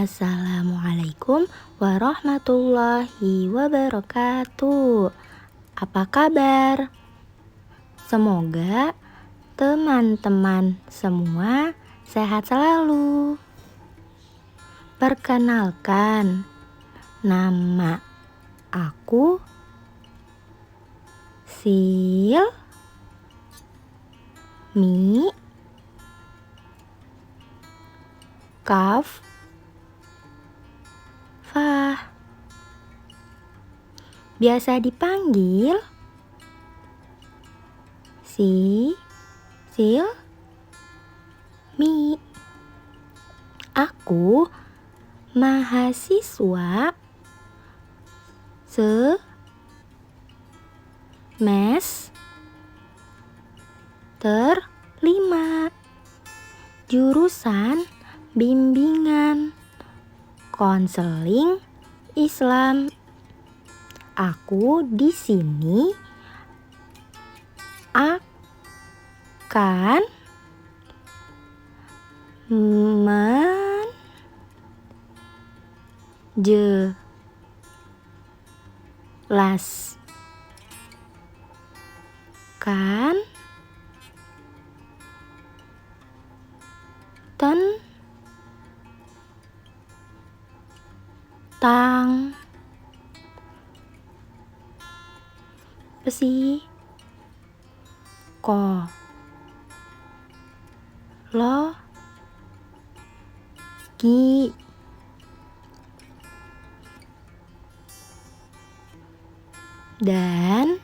Assalamualaikum warahmatullahi wabarakatuh. Apa kabar? Semoga teman-teman semua sehat selalu. Perkenalkan, nama aku Sil Mi Kaf Fah. Biasa dipanggil Sil Mi. Aku mahasiswa semester 5, jurusan bimbingan konseling Islam. Aku di sini akan menjelaskan tentang psikologi dan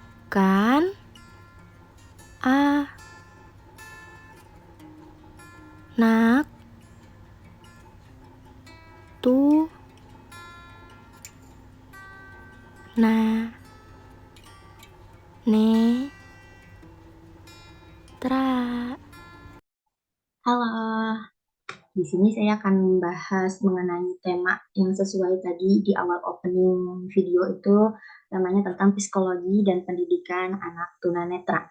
pendidikan anak tunanetra. Halo, di sini saya akan membahas mengenai tema yang sesuai tadi di awal opening video itu, namanya tentang psikologi dan pendidikan anak tunanetra.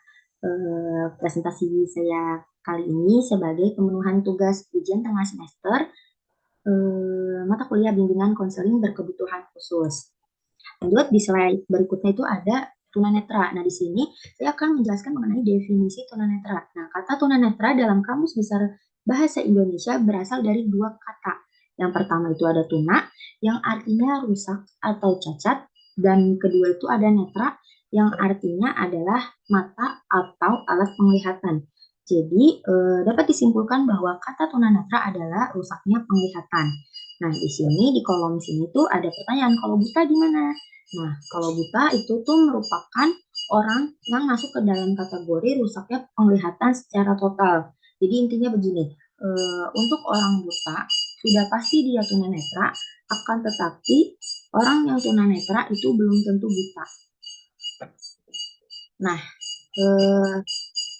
Presentasi saya kali ini sebagai pemenuhan tugas ujian tengah semester mata kuliah bimbingan konseling berkebutuhan khusus. Lanjut di slide berikutnya itu ada tunanetra. Nah, di sini saya akan menjelaskan mengenai definisi tunanetra. Nah, kata tunanetra dalam Kamus Besar Bahasa Indonesia berasal dari dua kata. Yang pertama itu ada tuna, yang artinya rusak atau cacat, dan kedua itu ada netra, yang artinya adalah mata atau alat penglihatan. Jadi, dapat disimpulkan bahwa kata tunanetra adalah rusaknya penglihatan. Nah, di sini di kolom sini tuh ada pertanyaan, kalau buta gimana? Nah, kalau buta itu tuh merupakan orang yang masuk ke dalam kategori rusaknya penglihatan secara total. Jadi intinya begini, untuk orang buta sudah pasti dia tunanetra, akan tetapi orang yang tunanetra itu belum tentu buta. Nah,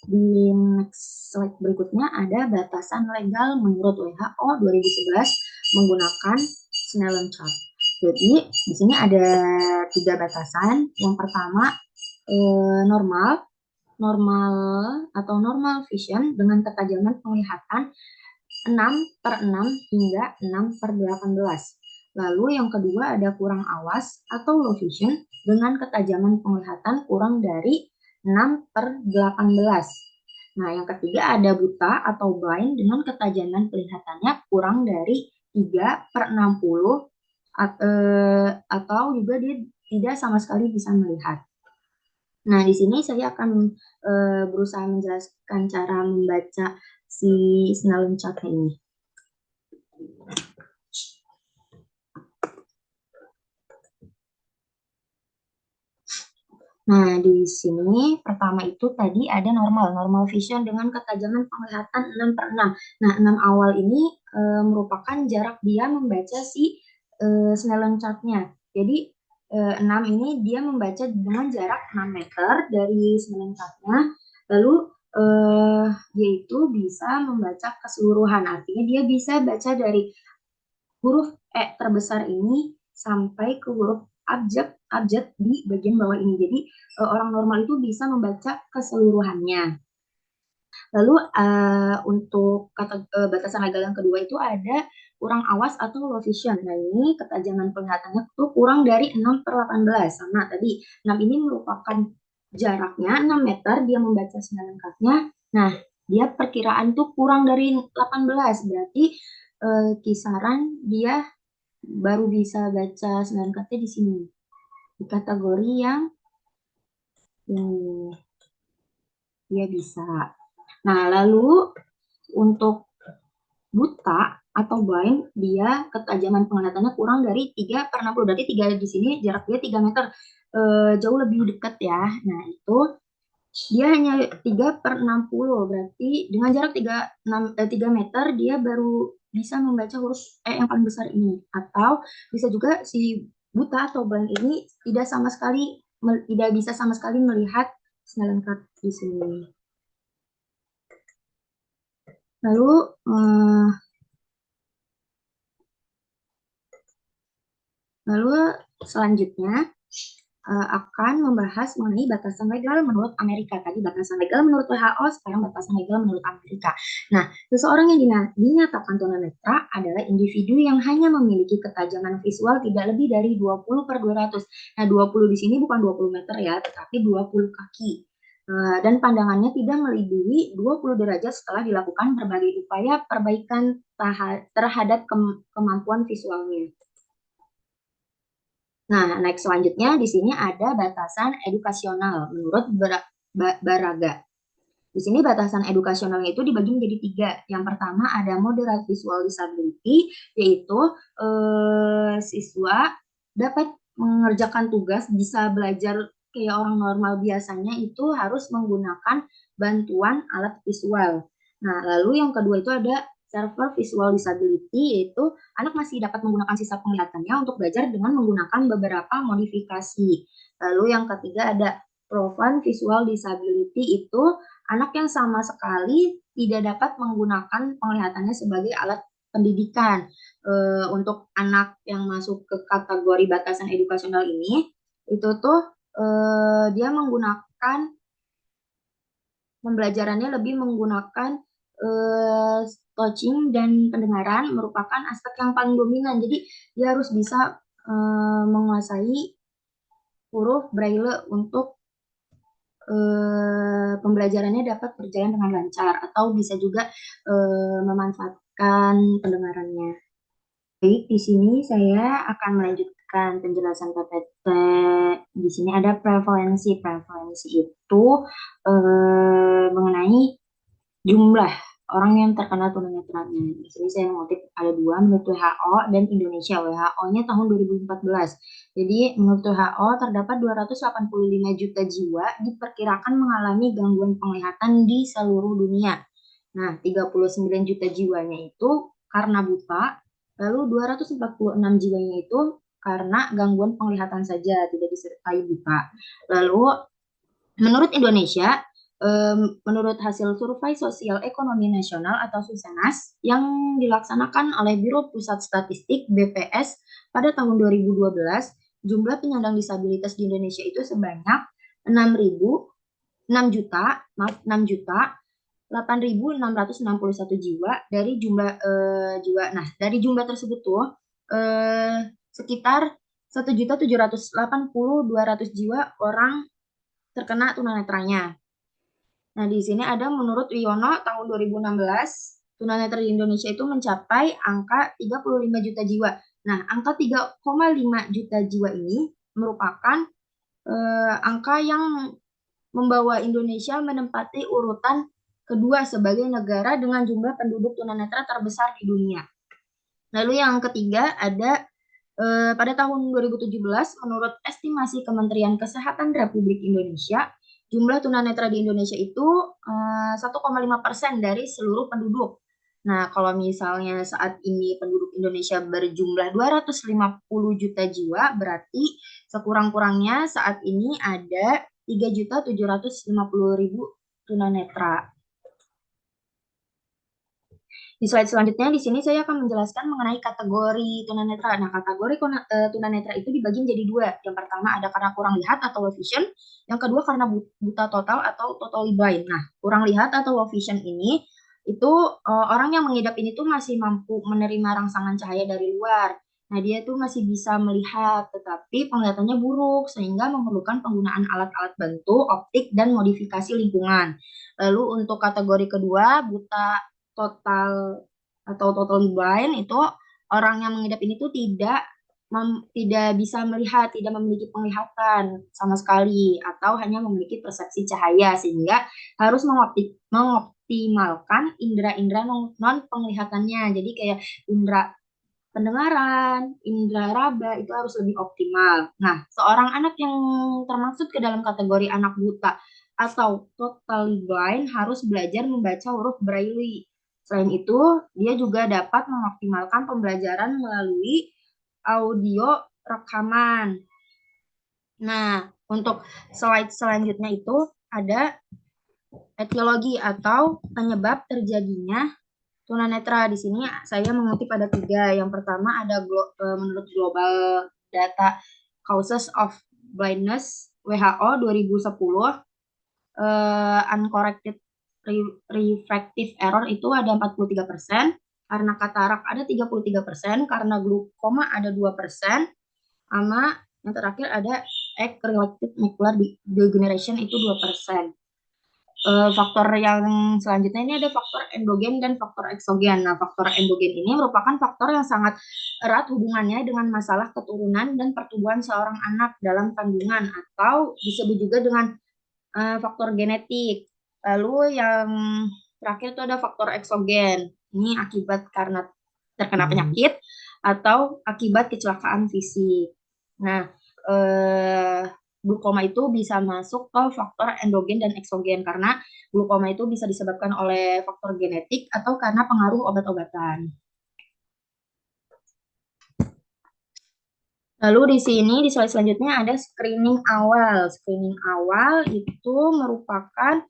di next slide berikutnya ada batasan legal menurut WHO 2011 menggunakan Snellen chart. Jadi di sini ada 3 batasan. Yang pertama normal vision dengan ketajaman penglihatan 6/6 hingga 6/18. Lalu yang kedua ada kurang awas atau low vision dengan ketajaman penglihatan kurang dari 6/18. Nah, yang ketiga ada buta atau blind dengan ketajaman kelihatannya kurang dari 3/60 atau juga dia tidak sama sekali bisa melihat. Nah, di sini saya akan berusaha menjelaskan cara membaca si Snellen chart ini. Nah, di sini pertama itu tadi ada normal vision dengan ketajaman penglihatan 6/6. Nah, 6 awal ini merupakan jarak dia membaca si Snellen chart-nya. Jadi 6 ini dia membaca dengan jarak 6 meter dari Snellen chart-nya. Lalu dia itu bisa membaca keseluruhan. Artinya dia bisa baca dari huruf E terbesar ini sampai ke huruf abjad di bagian bawah ini. Jadi orang normal itu bisa membaca keseluruhannya. Lalu untuk batasan legal yang kedua itu ada kurang awas atau low vision. Nah, ini ketajaman penglihatannya tuh kurang dari 6/18. Sama tadi, 6 ini merupakan jaraknya 6 meter, dia membaca 9 lengkapnya. Nah, dia perkiraan tuh kurang dari 18, berarti kisaran dia baru bisa baca 9 lengkapnya di sini. Di kategori yang ini, dia bisa. Nah, lalu untuk buta atau blind, dia ketajaman penglihatannya kurang dari 3/60. Berarti 3 di sini jarak dia 3 meter, jauh lebih dekat ya. Nah, itu dia hanya 3/60. Berarti dengan jarak 3 meter dia baru bisa membaca huruf E yang paling besar ini. Atau bisa juga si buta atau blind ini tidak bisa sama sekali melihat sinyal lengkap di sini. Lalu selanjutnya akan membahas mengenai batasan legal menurut Amerika. Tadi batasan legal menurut WHO, sekarang batasan legal menurut Amerika. Nah, seseorang yang dinyatakan tunanetra adalah individu yang hanya memiliki ketajaman visual tidak lebih dari 20/200. Nah, 20 di sini bukan 20 meter ya, tetapi 20 kaki. Dan pandangannya tidak melebihi 20 derajat setelah dilakukan berbagai upaya perbaikan terhadap kemampuan visualnya. Nah, next selanjutnya di sini ada batasan edukasional menurut Baraga. Di sini batasan edukasionalnya itu dibagi menjadi 3. Yang pertama ada moderate visual disability, yaitu siswa dapat mengerjakan tugas, bisa belajar kayak orang normal biasanya, itu harus menggunakan bantuan alat visual. Nah, lalu yang kedua itu ada server visual disability, yaitu anak masih dapat menggunakan sisa penglihatannya untuk belajar dengan menggunakan beberapa modifikasi. Lalu yang ketiga ada profound visual disability, itu anak yang sama sekali tidak dapat menggunakan penglihatannya sebagai alat pendidikan. Untuk anak yang masuk ke kategori batasan edukasional ini, itu tuh dia pembelajarannya lebih menggunakan touching dan pendengaran merupakan aspek yang paling dominan. Jadi dia harus bisa menguasai huruf braille untuk pembelajarannya dapat berjalan dengan lancar, atau bisa juga memanfaatkan pendengarannya. Baik, di sini saya akan melanjutkan penjelasan PPT. Di sini ada prevalensi. Prevalensi itu mengenai jumlah orang yang terkena tunanetranya. Di sini saya mengutip ada 2 menurut WHO dan Indonesia. WHO-nya tahun 2014. Jadi menurut WHO terdapat 285 juta jiwa diperkirakan mengalami gangguan penglihatan di seluruh dunia. Nah, 39 juta jiwanya itu karena buta, lalu 246 jiwanya itu karena gangguan penglihatan saja, tidak disertai buta. Lalu menurut Indonesia, menurut hasil Survei Sosial Ekonomi Nasional atau Susenas yang dilaksanakan oleh Biro Pusat Statistik BPS pada tahun 2012, jumlah penyandang disabilitas di Indonesia itu sebanyak 6 juta 8.661 jiwa. Dari jumlah jiwa. Nah, dari jumlah tersebut tuh sekitar 1.780.200 jiwa orang terkena tunanetranya. Nah, di sini ada menurut Wiono tahun 2016, tunanetra di Indonesia itu mencapai angka 35 juta jiwa. Nah, angka 3,5 juta jiwa ini merupakan angka yang membawa Indonesia menempati urutan kedua sebagai negara dengan jumlah penduduk tunanetra terbesar di dunia. Lalu yang ketiga ada pada tahun 2017, menurut estimasi Kementerian Kesehatan Republik Indonesia, jumlah tunanetra di Indonesia itu 1,5% dari seluruh penduduk. Nah, kalau misalnya saat ini penduduk Indonesia berjumlah 250 juta jiwa, berarti sekurang-kurangnya saat ini ada 3.750.000 tunanetra. Di slide selanjutnya di sini saya akan menjelaskan mengenai kategori tunanetra. Nah, kategori tunanetra itu dibagi menjadi dua. Yang pertama ada karena kurang lihat atau low vision, yang kedua karena buta total atau totally blind. Nah, kurang lihat atau low vision ini itu orang yang mengidap ini tuh masih mampu menerima rangsangan cahaya dari luar. Nah, dia tuh masih bisa melihat, tetapi penglihatannya buruk sehingga memerlukan penggunaan alat-alat bantu optik dan modifikasi lingkungan. Lalu untuk kategori kedua, buta total atau totally blind itu orang yang mengidap ini tuh tidak bisa melihat, tidak memiliki penglihatan sama sekali atau hanya memiliki persepsi cahaya sehingga harus mengoptimalkan indera-indera non penglihatannya. Jadi kayak indera pendengaran, indera raba itu harus lebih optimal. Nah, seorang anak yang termasuk ke dalam kategori anak buta atau totally blind harus belajar membaca huruf Braille. Selain itu, dia juga dapat mengoptimalkan pembelajaran melalui audio rekaman. Nah, untuk slide selanjutnya itu ada etiologi atau penyebab terjadinya tunanetra. Di sini saya mengutip ada 3. Yang pertama ada menurut Global Data Causes of Blindness WHO 2010, uncorrected refractive error itu ada 43%, karena katarak ada 33%, karena glaukoma ada 2%, sama yang terakhir ada age-related macular degeneration itu 2%. Faktor yang selanjutnya ini ada faktor endogen dan faktor eksogen. Nah, faktor endogen ini merupakan faktor yang sangat erat hubungannya dengan masalah keturunan dan pertumbuhan seorang anak dalam kandungan atau disebut juga dengan faktor genetik. Lalu yang terakhir itu ada faktor eksogen. Ini akibat karena terkena penyakit atau akibat kecelakaan fisik. Nah, glaukoma itu bisa masuk ke faktor endogen dan eksogen karena glaukoma itu bisa disebabkan oleh faktor genetik atau karena pengaruh obat-obatan. Lalu di sini di slide selanjutnya ada screening awal. Screening awal itu merupakan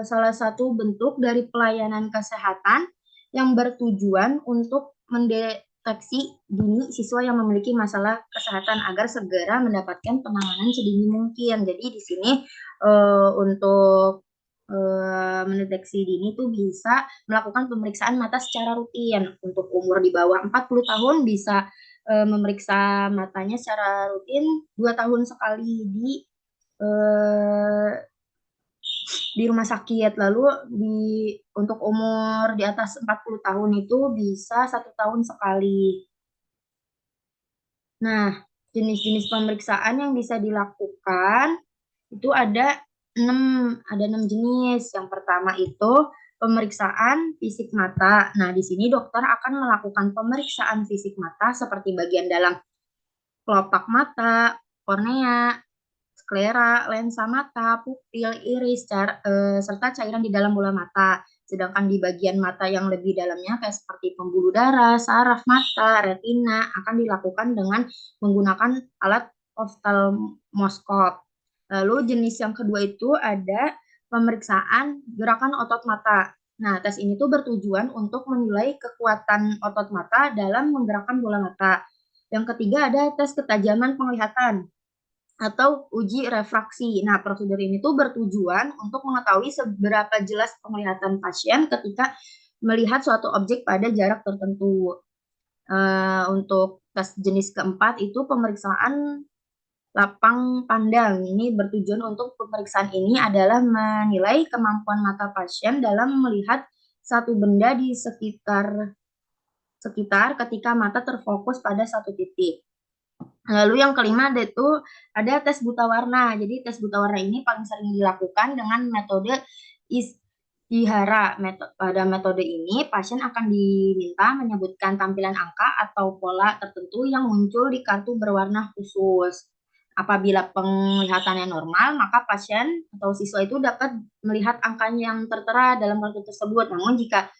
salah satu bentuk dari pelayanan kesehatan yang bertujuan untuk mendeteksi dini siswa yang memiliki masalah kesehatan agar segera mendapatkan penanganan sedini mungkin. Jadi di sini untuk mendeteksi dini itu bisa melakukan pemeriksaan mata secara rutin. Untuk umur di bawah 40 tahun bisa memeriksa matanya secara rutin 2 tahun sekali di rumah sakit. Lalu untuk umur di atas 40 tahun itu bisa 1 tahun sekali. Nah, jenis-jenis pemeriksaan yang bisa dilakukan itu ada 6 jenis. Yang pertama itu pemeriksaan fisik mata. Nah, di sini dokter akan melakukan pemeriksaan fisik mata seperti bagian dalam kelopak mata, kornea, sklera, lensa mata, pupil, iris, serta cairan di dalam bola mata. Sedangkan di bagian mata yang lebih dalamnya kayak seperti pembuluh darah, saraf mata, retina akan dilakukan dengan menggunakan alat oftalmoskop. Lalu jenis yang kedua itu ada pemeriksaan gerakan otot mata. Nah, tes ini tuh bertujuan untuk menilai kekuatan otot mata dalam menggerakkan bola mata. Yang ketiga ada tes ketajaman penglihatan atau uji refraksi. Nah, prosedur ini tuh bertujuan untuk mengetahui seberapa jelas penglihatan pasien ketika melihat suatu objek pada jarak tertentu. Untuk tes jenis keempat itu pemeriksaan lapang pandang. Ini bertujuan untuk pemeriksaan ini adalah menilai kemampuan mata pasien dalam melihat satu benda di sekitar ketika mata terfokus pada satu titik. Lalu yang kelima itu ada tes buta warna. Jadi tes buta warna ini paling sering dilakukan dengan metode istihara. Pada metode ini pasien akan diminta menyebutkan tampilan angka atau pola tertentu yang muncul di kartu berwarna khusus. Apabila penglihatannya normal, maka pasien atau siswa itu dapat melihat angkanya yang tertera dalam kartu tersebut. Namun jika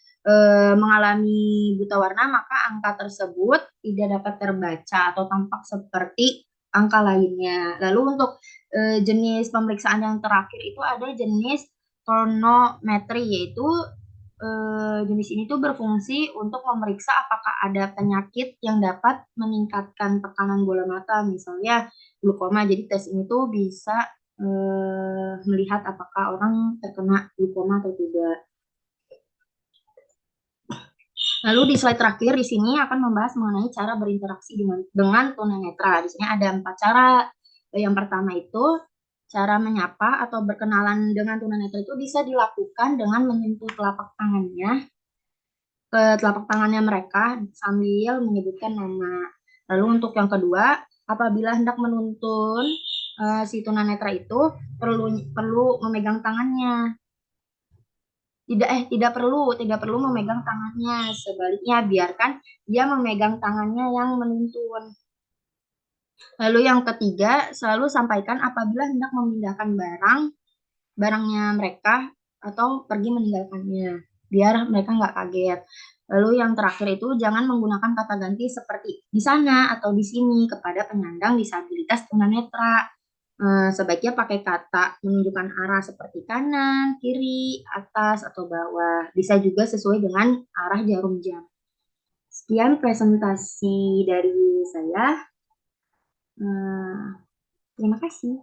mengalami buta warna, maka angka tersebut tidak dapat terbaca atau tampak seperti angka lainnya. Lalu untuk jenis pemeriksaan yang terakhir itu ada jenis tonometri, yaitu jenis ini tuh berfungsi untuk memeriksa apakah ada penyakit yang dapat meningkatkan tekanan bola mata, misalnya glukoma. Jadi tes ini tuh bisa melihat apakah orang terkena glukoma atau tidak. Lalu di slide terakhir di sini akan membahas mengenai cara berinteraksi dengan tunanetra. Di sini ada 4 cara. Yang pertama itu cara menyapa atau berkenalan dengan tunanetra itu bisa dilakukan dengan menyentuh telapak tangannya mereka sambil menyebutkan nama. Lalu untuk yang kedua, apabila hendak menuntun si tunanetra itu perlu memegang tangannya. Tidak perlu memegang tangannya. Sebaliknya, biarkan dia memegang tangannya yang menuntun. Lalu yang ketiga, selalu sampaikan apabila hendak memindahkan barangnya mereka atau pergi meninggalkannya, biar mereka nggak kaget. Lalu yang terakhir itu jangan menggunakan kata ganti seperti di sana atau di sini kepada penyandang disabilitas tunanetra. Sebaiknya pakai kata menunjukkan arah seperti kanan, kiri, atas, atau bawah. Bisa juga sesuai dengan arah jarum jam. Sekian presentasi dari saya. Terima kasih.